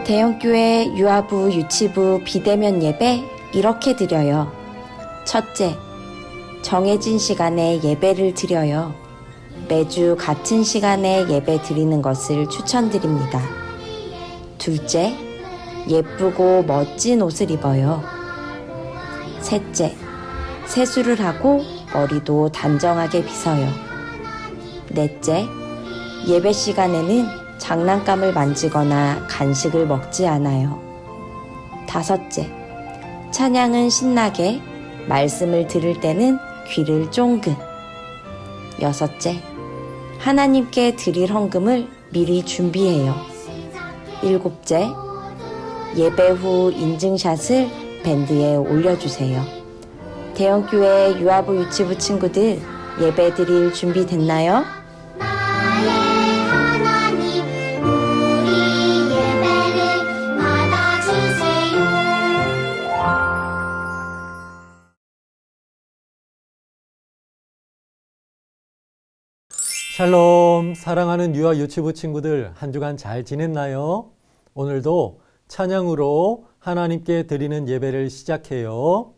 대형교회 유아부, 유치부, 비대면 예배 이렇게 드려요. 첫째, 정해진 시간에 예배를 드려요. 매주 같은 시간에 예배 드리는 것을 추천드립니다. 둘째, 예쁘고 멋진 옷을 입어요. 셋째, 세수를 하고 머리도 단정하게 빗어요. 넷째, 예배 시간에는 장난감을 만지거나 간식을 먹지 않아요. 다섯째, 찬양은 신나게, 말씀을 들을 때는 귀를 쫑긋. 여섯째, 하나님께 드릴 헌금을 미리 준비해요. 일곱째, 예배 후 인증샷을 밴드에 올려주세요. 대형교회 유아부 유치부 친구들 예배 드릴 준비 됐나요? 나의 하나님 우리 예배를 받아주세요. 샬롬, 사랑하는 유아 유치부 친구들, 한 주간 잘 지냈나요? 오늘도 찬양으로 하나님께 드리는 예배를 시작해요.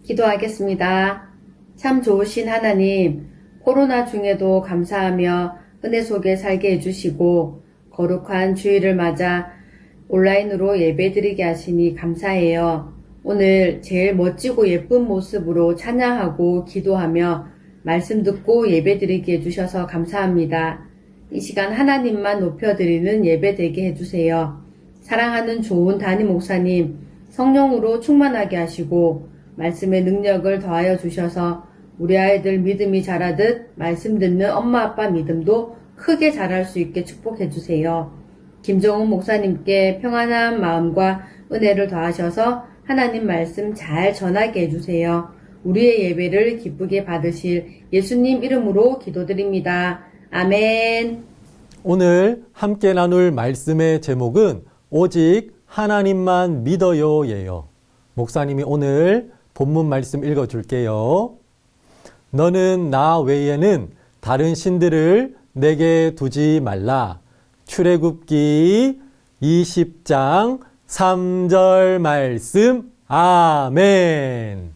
기도하겠습니다. 참 좋으신 하나님, 코로나 중에도 감사하며 은혜 속에 살게 해주시고 거룩한 주일을 맞아 온라인으로 예배드리게 하시니 감사해요. 오늘 제일 멋지고 예쁜 모습으로 찬양하고 기도하며 말씀 듣고 예배드리게 해주셔서 감사합니다. 이 시간 하나님만 높여드리는 예배 되게 해주세요. 사랑하는 좋은 담임 목사님, 성령으로 충만하게 하시고 말씀의 능력을 더하여 주셔서 우리 아이들 믿음이 자라듯 말씀 듣는 엄마 아빠 믿음도 크게 자랄 수 있게 축복해 주세요. 김정훈 목사님께 평안한 마음과 은혜를 더하셔서 하나님 말씀 잘 전하게 해주세요. 우리의 예배를 기쁘게 받으실 예수님 이름으로 기도드립니다. 아멘. 오늘 함께 나눌 말씀의 제목은 오직 하나님만 믿어요예요. 목사님이 오늘 본문 말씀 읽어줄게요. 너는 나 외에는 다른 신들을 내게 두지 말라. 출애굽기 20장 3절 말씀. 아멘.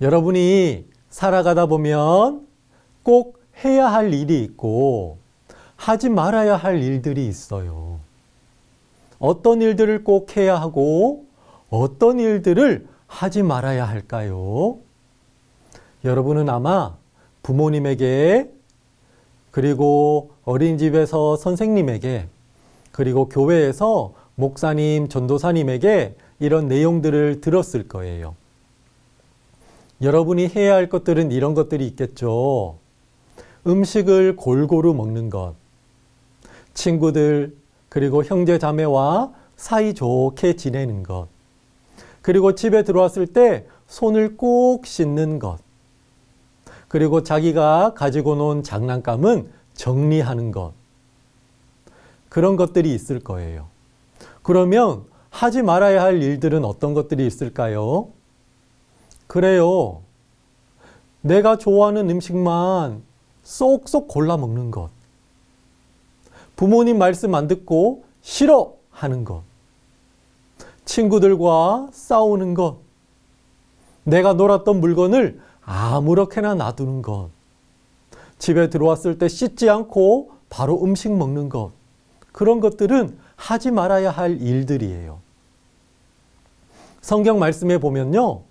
여러분이 살아가다 보면 꼭 해야 할 일이 있고 하지 말아야 할 일들이 있어요. 어떤 일들을 꼭 해야 하고 어떤 일들을 하지 말아야 할까요? 여러분은 아마 부모님에게, 그리고 어린이집에서 선생님에게, 그리고 교회에서 목사님, 전도사님에게 이런 내용들을 들었을 거예요. 여러분이 해야 할 것들은 이런 것들이 있겠죠. 음식을 골고루 먹는 것, 친구들, 그리고 형제 자매와 사이좋게 지내는 것, 그리고 집에 들어왔을 때 손을 꼭 씻는 것, 그리고 자기가 가지고 논 장난감은 정리하는 것, 그런 것들이 있을 거예요. 그러면 하지 말아야 할 일들은 어떤 것들이 있을까요? 그래요. 내가 좋아하는 음식만 쏙쏙 골라 먹는 것, 부모님 말씀 안 듣고 싫어하는 것, 친구들과 싸우는 것, 내가 놀았던 물건을 아무렇게나 놔두는 것, 집에 들어왔을 때 씻지 않고 바로 음식 먹는 것, 그런 것들은 하지 말아야 할 일들이에요. 성경 말씀에 보면요,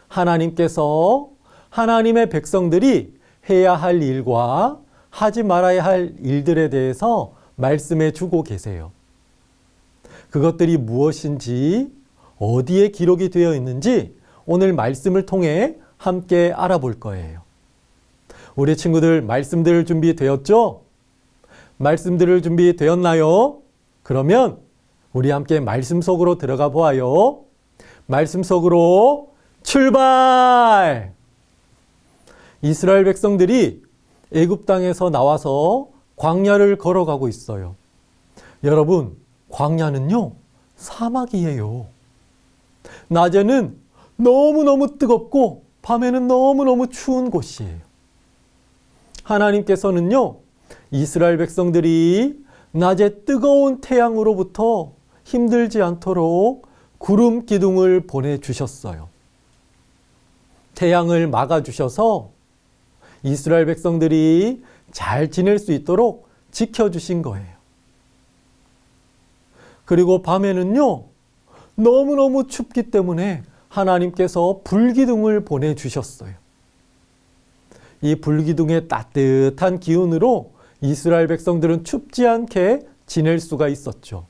하나님께서 하나님의 백성들이 해야 할 일과 하지 말아야 할 일들에 대해서 말씀해 주고 계세요. 그것들이 무엇인지, 어디에 기록이 되어 있는지 오늘 말씀을 통해 함께 알아볼 거예요. 우리 친구들 말씀들 준비되었죠? 말씀들을 준비되었나요? 그러면 우리 함께 말씀 속으로 들어가 보아요. 말씀 속으로 출발! 이스라엘 백성들이 애굽 땅에서 나와서 광야를 걸어가고 있어요. 여러분, 광야는요, 사막이에요. 낮에는 너무너무 뜨겁고 밤에는 너무너무 추운 곳이에요. 하나님께서는요, 이스라엘 백성들이 낮에 뜨거운 태양으로부터 힘들지 않도록 구름 기둥을 보내주셨어요. 태양을 막아주셔서 이스라엘 백성들이 잘 지낼 수 있도록 지켜주신 거예요. 그리고 밤에는요, 너무너무 춥기 때문에 하나님께서 불기둥을 보내주셨어요. 이 불기둥의 따뜻한 기운으로 이스라엘 백성들은 춥지 않게 지낼 수가 있었죠.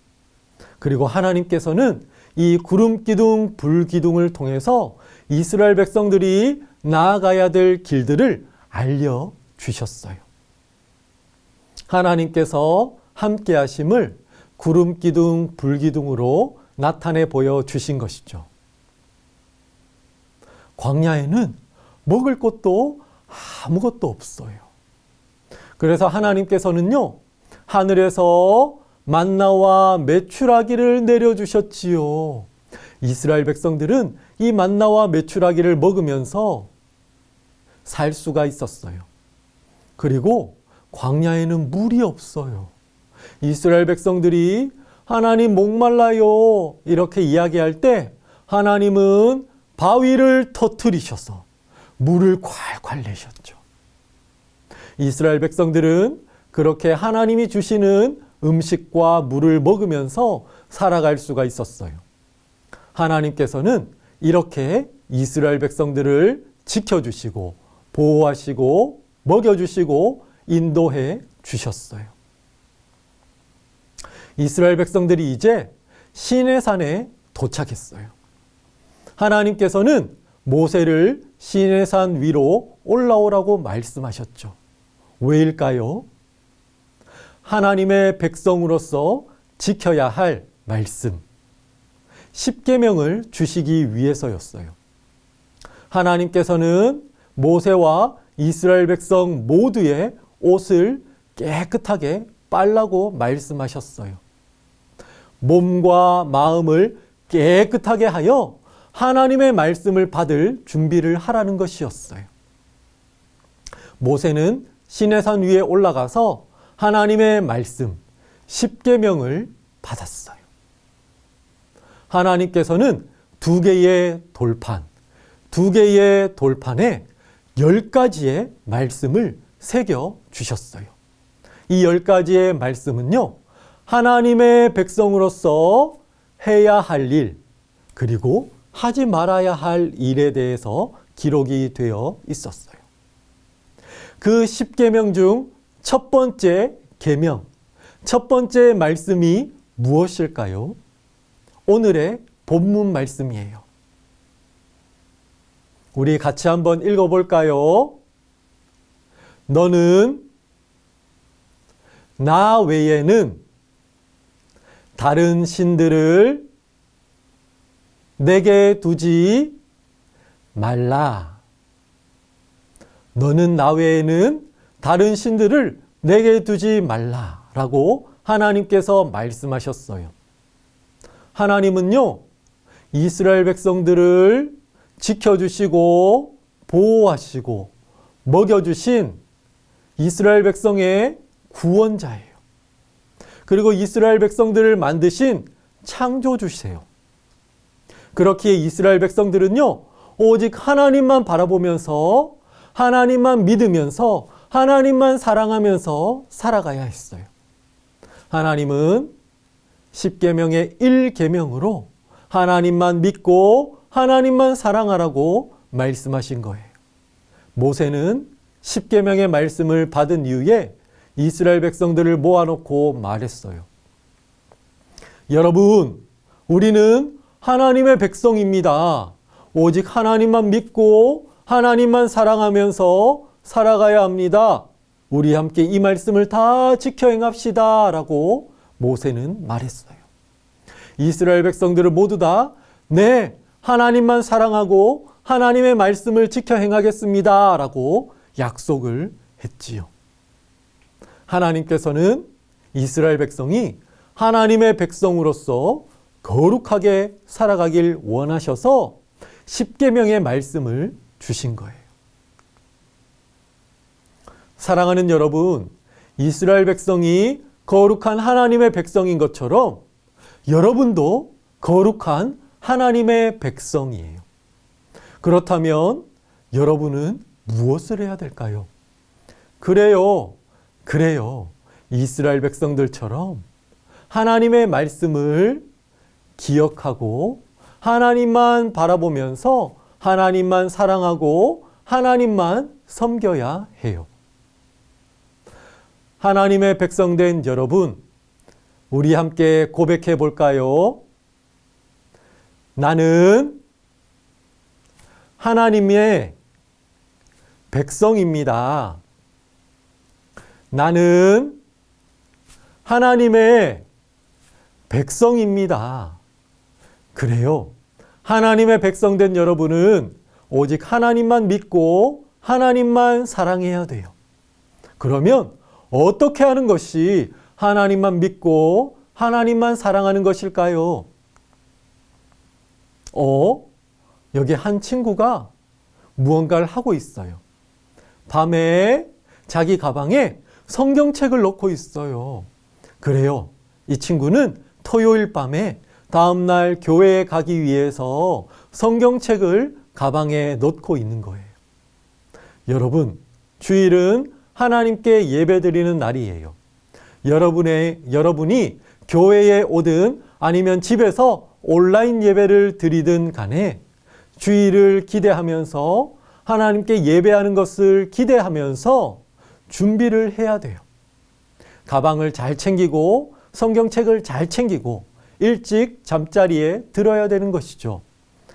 그리고 하나님께서는 이 구름기둥, 불기둥을 통해서 이스라엘 백성들이 나아가야 될 길들을 알려주셨어요. 하나님께서 함께 하심을 구름기둥, 불기둥으로 나타내 보여주신 것이죠. 광야에는 먹을 것도 아무것도 없어요. 그래서 하나님께서는요, 하늘에서 만나와 메추라기를 내려주셨지요. 이스라엘 백성들은 이 만나와 메추라기를 먹으면서 살 수가 있었어요. 그리고 광야에는 물이 없어요. 이스라엘 백성들이 하나님 목말라요. 이렇게 이야기할 때 하나님은 바위를 터뜨리셔서 물을 콸콸 내셨죠. 이스라엘 백성들은 그렇게 하나님이 주시는 음식과 물을 먹으면서 살아갈 수가 있었어요. 하나님께서는 이렇게 이스라엘 백성들을 지켜주시고 보호하시고 먹여주시고 인도해 주셨어요. 이스라엘 백성들이 이제 시내산에 도착했어요. 하나님께서는 모세를 시내산 위로 올라오라고 말씀하셨죠. 왜일까요? 하나님의 백성으로서 지켜야 할 말씀, 십계명을 주시기 위해서였어요. 하나님께서는 모세와 이스라엘 백성 모두의 옷을 깨끗하게 빨라고 말씀하셨어요. 몸과 마음을 깨끗하게 하여 하나님의 말씀을 받을 준비를 하라는 것이었어요. 모세는 시내산 위에 올라가서 하나님의 말씀, 십계명을 받았어요. 하나님께서는 두 개의 돌판에 10가지의 말씀을 새겨 주셨어요. 이 10가지의 말씀은요, 하나님의 백성으로서 해야 할 일, 그리고 하지 말아야 할 일에 대해서 기록이 되어 있었어요. 그 10계명 중 첫 번째 계명, 첫 번째 말씀이 무엇일까요? 오늘의 본문 말씀이에요. 우리 같이 한번 읽어볼까요? 너는 나 외에는 다른 신들을 내게 두지 말라. 너는 나 외에는 다른 신들을 내게 두지 말라라고 하나님께서 말씀하셨어요. 하나님은요, 이스라엘 백성들을 지켜주시고 보호하시고 먹여주신 이스라엘 백성의 구원자예요. 그리고 이스라엘 백성들을 만드신 창조주세요. 그렇기에 이스라엘 백성들은요, 오직 하나님만 바라보면서 하나님만 믿으면서 하나님만 사랑하면서 살아가야 했어요. 하나님은 10계명의 1계명으로 하나님만 믿고 하나님만 사랑하라고 말씀하신 거예요. 모세는 10계명의 말씀을 받은 이후에 이스라엘 백성들을 모아놓고 말했어요. 여러분, 우리는 하나님의 백성입니다. 오직 하나님만 믿고 하나님만 사랑하면서 살아가야 합니다. 우리 함께 이 말씀을 다 지켜 행합시다 라고 모세는 말했어요. 이스라엘 백성들을 모두 다 네, 하나님만 사랑하고 하나님의 말씀을 지켜 행하겠습니다 라고 약속을 했지요. 하나님께서는 이스라엘 백성이 하나님의 백성으로서 거룩하게 살아가길 원하셔서 10계명의 말씀을 주신 거예요. 사랑하는 여러분, 이스라엘 백성이 거룩한 하나님의 백성인 것처럼 여러분도 거룩한 하나님의 백성이에요. 그렇다면 여러분은 무엇을 해야 될까요? 그래요. 이스라엘 백성들처럼 하나님의 말씀을 기억하고 하나님만 바라보면서 하나님만 사랑하고 하나님만 섬겨야 해요. 하나님의 백성된 여러분, 우리 함께 고백해 볼까요? 나는 하나님의 백성입니다. 나는 하나님의 백성입니다. 그래요. 하나님의 백성된 여러분은 오직 하나님만 믿고 하나님만 사랑해야 돼요. 그러면 어떻게 하는 것이 하나님만 믿고 하나님만 사랑하는 것일까요? 여기 한 친구가 무언가를 하고 있어요. 밤에 자기 가방에 성경책을 넣고 있어요. 그래요. 이 친구는 토요일 밤에 다음날 교회에 가기 위해서 성경책을 가방에 넣고 있는 거예요. 여러분, 주일은 하나님께 예배드리는 날이에요. 여러분이 교회에 오든 아니면 집에서 온라인 예배를 드리든 간에 주일을 기대하면서 하나님께 예배하는 것을 기대하면서 준비를 해야 돼요. 가방을 잘 챙기고 성경책을 잘 챙기고 일찍 잠자리에 들어야 되는 것이죠.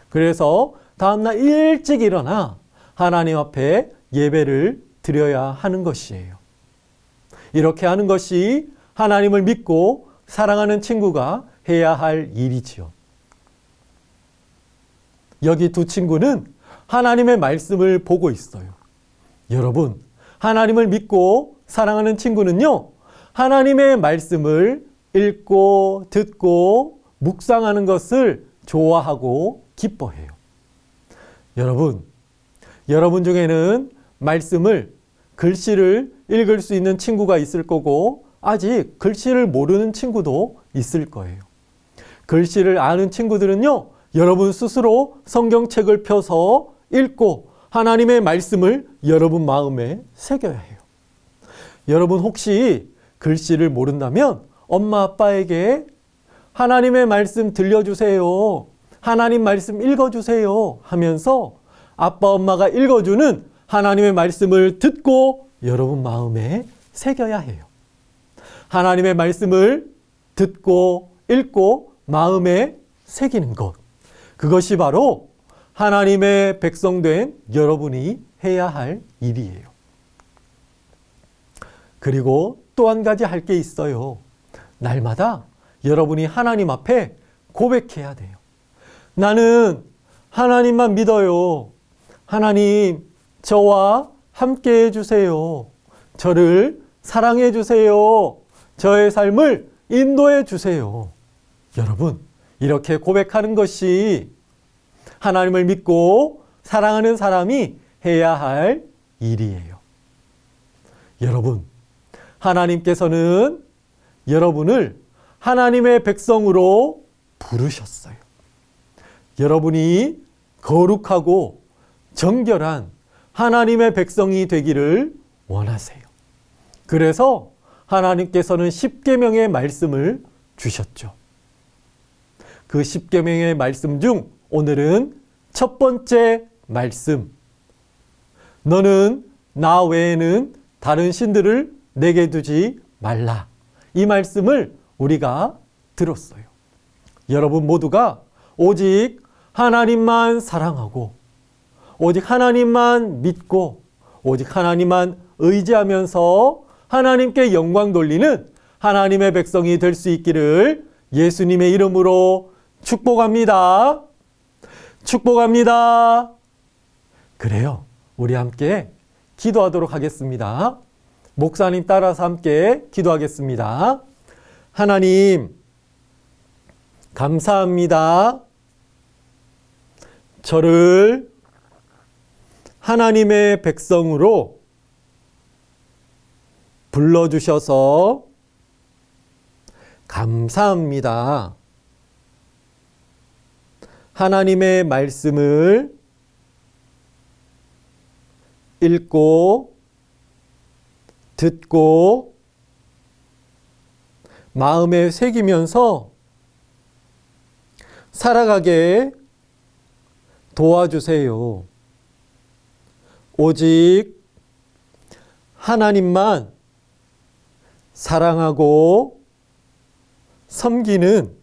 그래서 다음날 일찍 일어나 하나님 앞에 예배를 드려야 하는 것이에요. 이렇게 하는 것이 하나님을 믿고 사랑하는 친구가 해야 할 일이지요. 여기 두 친구는 하나님의 말씀을 보고 있어요. 여러분, 하나님을 믿고 사랑하는 친구는요, 하나님의 말씀을 읽고 듣고 묵상하는 것을 좋아하고 기뻐해요. 여러분 중에는 말씀을, 글씨를 읽을 수 있는 친구가 있을 거고 아직 글씨를 모르는 친구도 있을 거예요. 글씨를 아는 친구들은요, 여러분 스스로 성경책을 펴서 읽고 하나님의 말씀을 여러분 마음에 새겨야 해요. 여러분 혹시 글씨를 모른다면 엄마 아빠에게 하나님의 말씀 들려주세요, 하나님 말씀 읽어주세요 하면서 아빠 엄마가 읽어주는 하나님의 말씀을 듣고 여러분 마음에 새겨야 해요. 하나님의 말씀을 듣고 읽고 마음에 새기는 것, 그것이 바로 하나님의 백성된 여러분이 해야 할 일이에요. 그리고 또 한 가지 할 게 있어요. 날마다 여러분이 하나님 앞에 고백해야 돼요. 나는 하나님만 믿어요. 하나님, 저와 함께 해주세요. 저를 사랑해 주세요. 저의 삶을 인도해 주세요. 여러분, 이렇게 고백하는 것이 하나님을 믿고 사랑하는 사람이 해야 할 일이에요. 여러분, 하나님께서는 여러분을 하나님의 백성으로 부르셨어요. 여러분이 거룩하고 정결한 하나님의 백성이 되기를 원하세요. 그래서 하나님께서는 10계명의 말씀을 주셨죠. 그 10계명의 말씀 중 오늘은 첫 번째 말씀, 너는 나 외에는 다른 신들을 내게 두지 말라. 이 말씀을 우리가 들었어요. 여러분 모두가 오직 하나님만 사랑하고 오직 하나님만 믿고 오직 하나님만 의지하면서 하나님께 영광 돌리는 하나님의 백성이 될 수 있기를 예수님의 이름으로 축복합니다. 축복합니다. 그래요. 우리 함께 기도하도록 하겠습니다. 목사님 따라서 함께 기도하겠습니다. 하나님, 감사합니다. 저를 하나님의 백성으로 불러주셔서 감사합니다. 하나님의 말씀을 읽고 듣고 마음에 새기면서 살아가게 도와주세요. 오직 하나님만 사랑하고 섬기는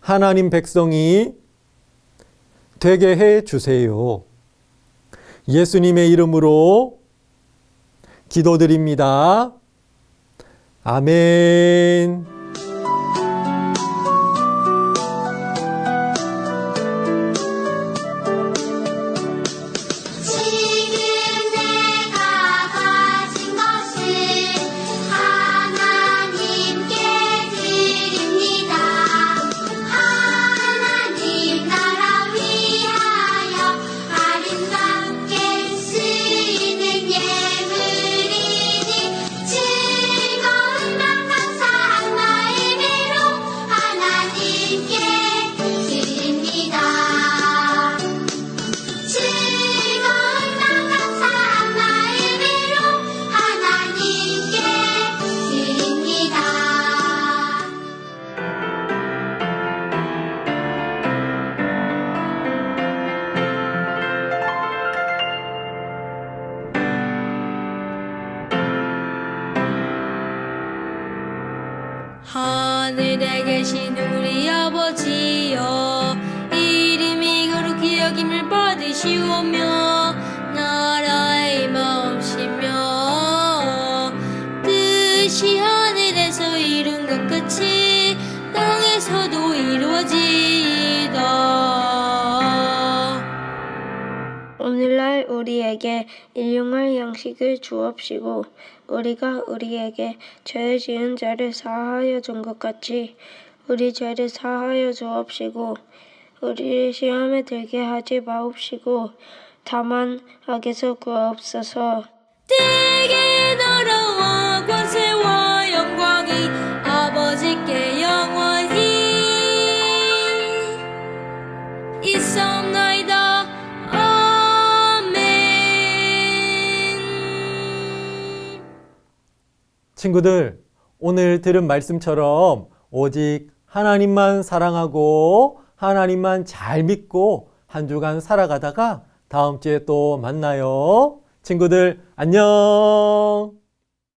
하나님 백성이 되게 해 주세요. 예수님의 이름으로 기도드립니다. 아멘. 지금 내가 가진 것을 하나님께 드립니다. 하나님 나라 위하여 아름답게 쓰이는 예물이니 즐거운 맘 감사한 마음 되신 우리 아버지여 이름이 거룩히 여김을 받으시오며 나라의 마음이시며 뜻이 하늘에서 이룬 것 같이 땅에서도 이루어지이다. 오늘날 우리에게 일용할 양식을 주옵시고 우리가 우리에게 죄 지은 자를 사하여 준 것 같이 우리 죄를 사하여 주옵시고 우리를 시험에 들게 하지 마옵시고 다만 악에서 구하옵소서. 되게 나라와 권세와 영광이 아버지께 영원히 있사옵나이다. 친구들, 오늘 들은 말씀처럼 오직 하나님만 사랑하고 하나님만 잘 믿고 한 주간 살아가다가 다음 주에 또 만나요. 친구들, 안녕!